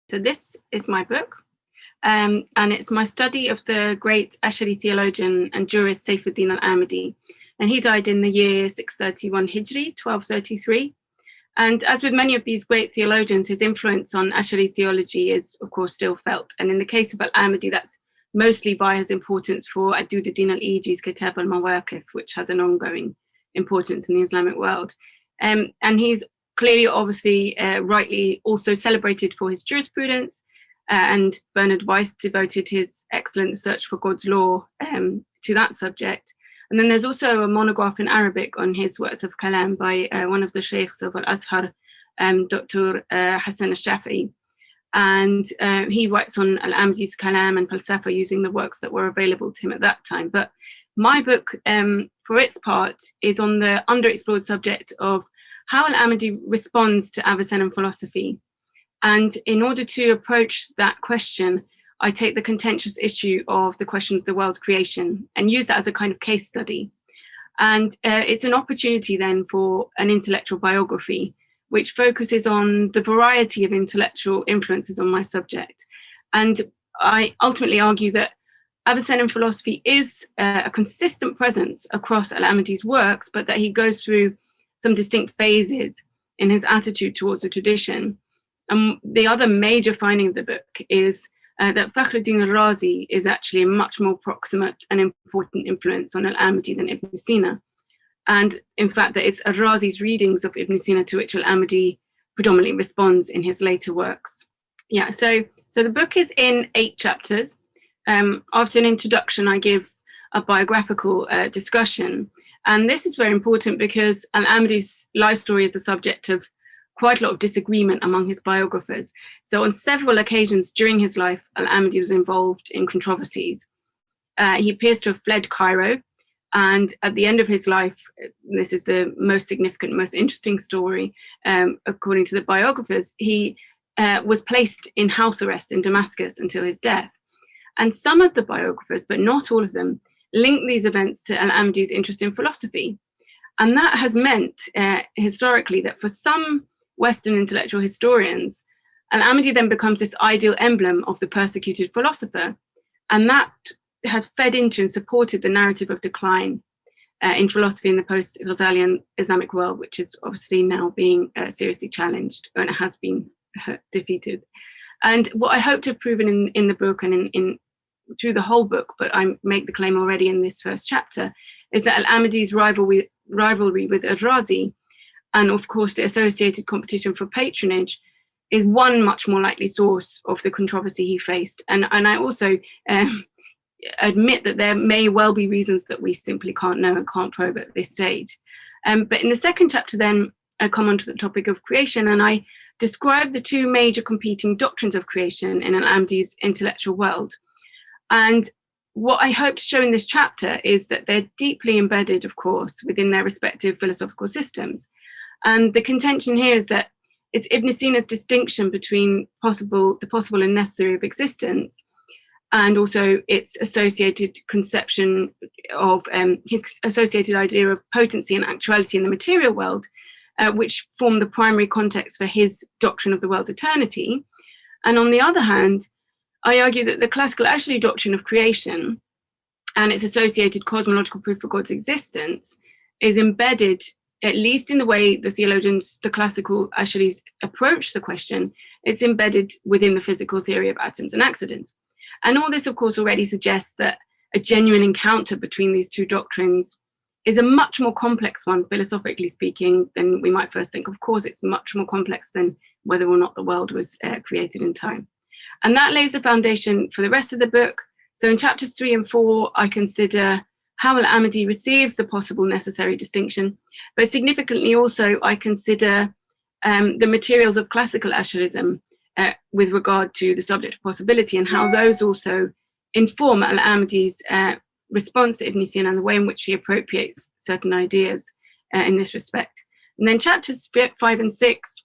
So this is my book, and it's my study of the great Ash'ari theologian and jurist Sayf al-Amidi. And he died in the year 631 Hijri, 1233. And as with many of these great theologians, his influence on Ash'ari theology is, of course, still felt. And in the case of Al-Amidi, that's mostly by his importance for Ad-Din al-Iji's Kitab al-Mawaqif, which has an ongoing importance in the Islamic world. And he's clearly, obviously, rightly also celebrated for his jurisprudence. And Bernard Weiss devoted his excellent Search for God's Law to that subject. And then there's also a monograph in Arabic on his works of kalam by one of the sheikhs of Al-Azhar, Dr Hassan al-Shafi'i. And he writes on al-Amidi's kalam and falsafa using the works that were available to him at that time. But my book, for its part, is on the underexplored subject of how Al-Amidi responds to Avicennan philosophy. And in order to approach that question, I take the contentious issue of the questions of the world creation and use that as a kind of case study. And it's an opportunity then for an intellectual biography, which focuses on the variety of intellectual influences on my subject. And I ultimately argue that Avicennan philosophy is a consistent presence across Al-Amidi's works, but that he goes through some distinct phases in his attitude towards the tradition. And the other major finding of the book is that Fakhruddin al-Razi is actually a much more proximate and important influence on Al-Amidi than Ibn Sina. And in fact, that it's al-Razi's readings of Ibn Sina to which Al-Amidi predominantly responds in his later works. Yeah, so the book is in 8 chapters. After an introduction, I give a biographical discussion. And this is very important because Al-Amidi's life story is the subject of quite a lot of disagreement among his biographers. So on several occasions during his life, Al-Amidi was involved in controversies. He appears to have fled Cairo, and at the end of his life, this is the most significant, most interesting story, according to the biographers, he was placed in house arrest in Damascus until his death. And some of the biographers, but not all of them, link these events to Al-Amidi's interest in philosophy. And that has meant historically that for some Western intellectual historians, Al-Amidi then becomes this ideal emblem of the persecuted philosopher. And that has fed into and supported the narrative of decline in philosophy in the post-Ghazalian Islamic world, which is obviously now being seriously challenged, and it has been defeated. And what I hope to have proven in the book and in through the whole book, but I make the claim already in this first chapter, is that Al-Amidi's rivalry with al-Razi, and of course the associated competition for patronage, is one much more likely source of the controversy he faced. And I also admit that there may well be reasons that we simply can't know and can't probe at this stage. But in the second chapter then, I come on to the topic of creation, and I describe the 2 major competing doctrines of creation in Al-Amidi's intellectual world. And what I hope to show in this chapter is that they're deeply embedded, of course, within their respective philosophical systems. And the contention here is that it's Ibn Sina's distinction between the possible and necessary of existence, and also its associated conception of his associated idea of potency and actuality in the material world, which form the primary context for his doctrine of the world eternity. And on the other hand, I argue that the classical Ash'ari doctrine of creation and its associated cosmological proof for God's existence is embedded, at least in the way the theologians, the classical Ash'aris approach the question, it's embedded within the physical theory of atoms and accidents. And all this, of course, already suggests that a genuine encounter between these 2 doctrines is a much more complex one, philosophically speaking, than we might first think. Of course, it's much more complex than whether or not the world was created in time. And that lays the foundation for the rest of the book. So in chapters 3 and 4, I consider how Al-Amidi receives the possible necessary distinction, but significantly also I consider the materials of classical Ash'arism with regard to the subject of possibility, and how those also inform Al-Amidi's response to Ibn Sina and the way in which he appropriates certain ideas in this respect. And then chapters 5 and 6,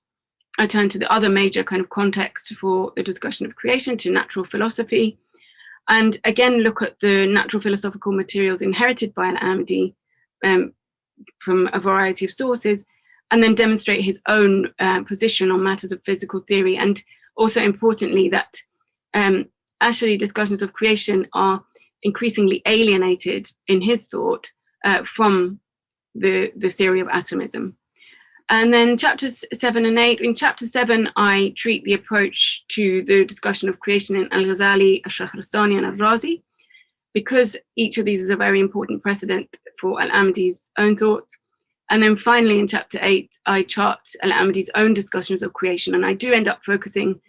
I turn to the other major kind of context for the discussion of creation, to natural philosophy, and again look at the natural philosophical materials inherited by Al-Amidi from a variety of sources, and then demonstrate his own position on matters of physical theory, and also importantly that Ash'ari discussions of creation are increasingly alienated in his thought from the theory of atomism. And then chapters 7 and 8, in chapter 7, I treat the approach to the discussion of creation in Al-Ghazali, Al-Shahrastani, and Al-Razi, because each of these is a very important precedent for Al-Amidi's own thoughts. And then finally, in chapter 8, I chart Al-Amidi's own discussions of creation, and I do end up focusing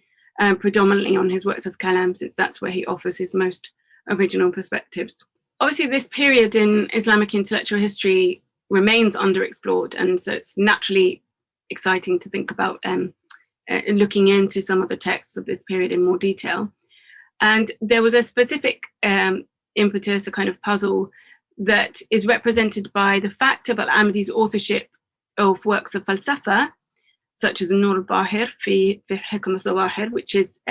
predominantly on his works of Kalam, since that's where he offers his most original perspectives. Obviously, this period in Islamic intellectual history remains underexplored, and so it's naturally exciting to think about looking into some of the texts of this period in more detail. And there was a specific impetus, a kind of puzzle, that is represented by the fact of Al-Amidi's authorship of works of falsafa, such as Nur al-Bahir fi Hikam al-Zawahir, which is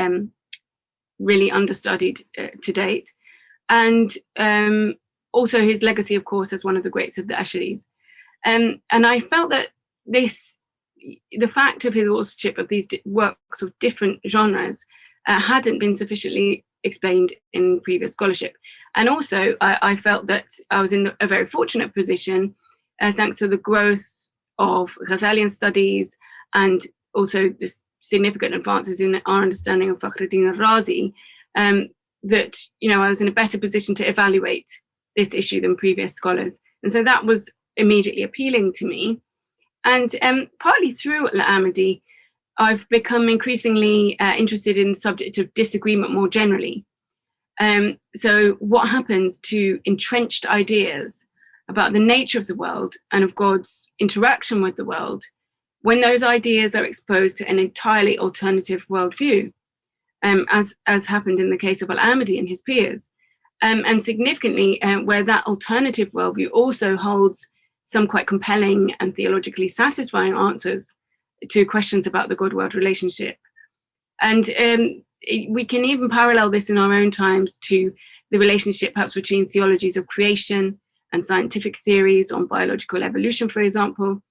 really understudied to date, and also his legacy, of course, as one of the greats of the Ash'aris. And I felt that the fact of his authorship of these works of different genres hadn't been sufficiently explained in previous scholarship. And also, I felt that I was in a very fortunate position, thanks to the growth of Ghazalian studies and also the significant advances in our understanding of Fakhruddin al-Razi, that I was in a better position to evaluate this issue than previous scholars. And so that was immediately appealing to me. And partly through Al-Amidi, I've become increasingly interested in the subject of disagreement more generally. So what happens to entrenched ideas about the nature of the world and of God's interaction with the world when those ideas are exposed to an entirely alternative worldview, as happened in the case of Al-Amidi and his peers. And significantly, where that alternative worldview also holds some quite compelling and theologically satisfying answers to questions about the God-world relationship. And we can even parallel this in our own times to the relationship perhaps between theologies of creation and scientific theories on biological evolution, for example,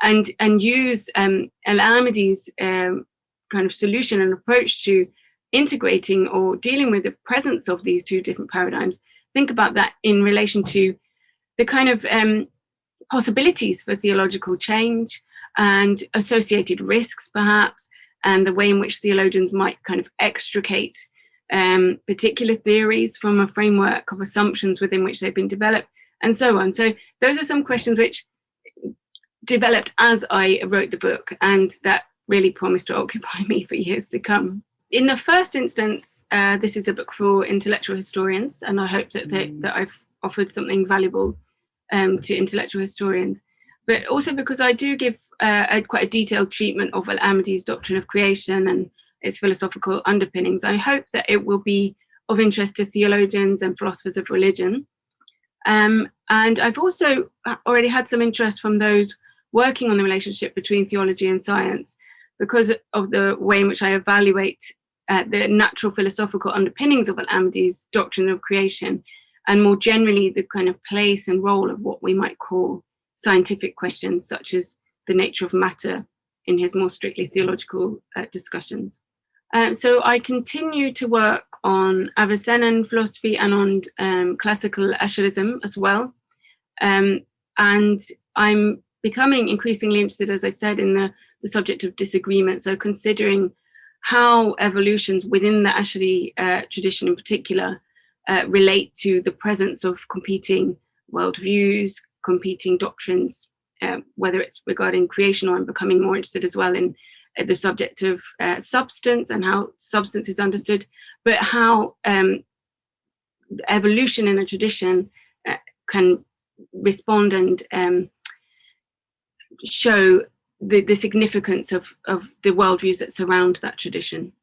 and use Al-Amidi's kind of solution and approach to integrating or dealing with the presence of these two different paradigms. Think about that in relation to the kind of possibilities for theological change and associated risks, perhaps, and the way in which theologians might kind of extricate particular theories from a framework of assumptions within which they've been developed, and so on. So those are some questions which developed as I wrote the book, and that really promised to occupy me for years to come. In the first instance, this is a book for intellectual historians, and I hope that I've offered something valuable to intellectual historians, but also because I do give quite a detailed treatment of Al-Amidi's doctrine of creation and its philosophical underpinnings. I hope that it will be of interest to theologians and philosophers of religion. And I've also already had some interest from those working on the relationship between theology and science, because of the way in which I evaluate the natural philosophical underpinnings of Al-Amidi's doctrine of creation, and more generally the kind of place and role of what we might call scientific questions, such as the nature of matter, in his more strictly theological discussions. So I continue to work on Avicennan philosophy and on classical Ash'arism as well. And I'm becoming increasingly interested, as I said, in the subject of disagreement. So considering how evolutions within the Ash'ari tradition in particular relate to the presence of competing worldviews, competing doctrines, whether it's regarding creation, or I'm becoming more interested as well in the subject of substance and how substance is understood, but how evolution in a tradition can respond and show the significance of the worldviews that surround that tradition.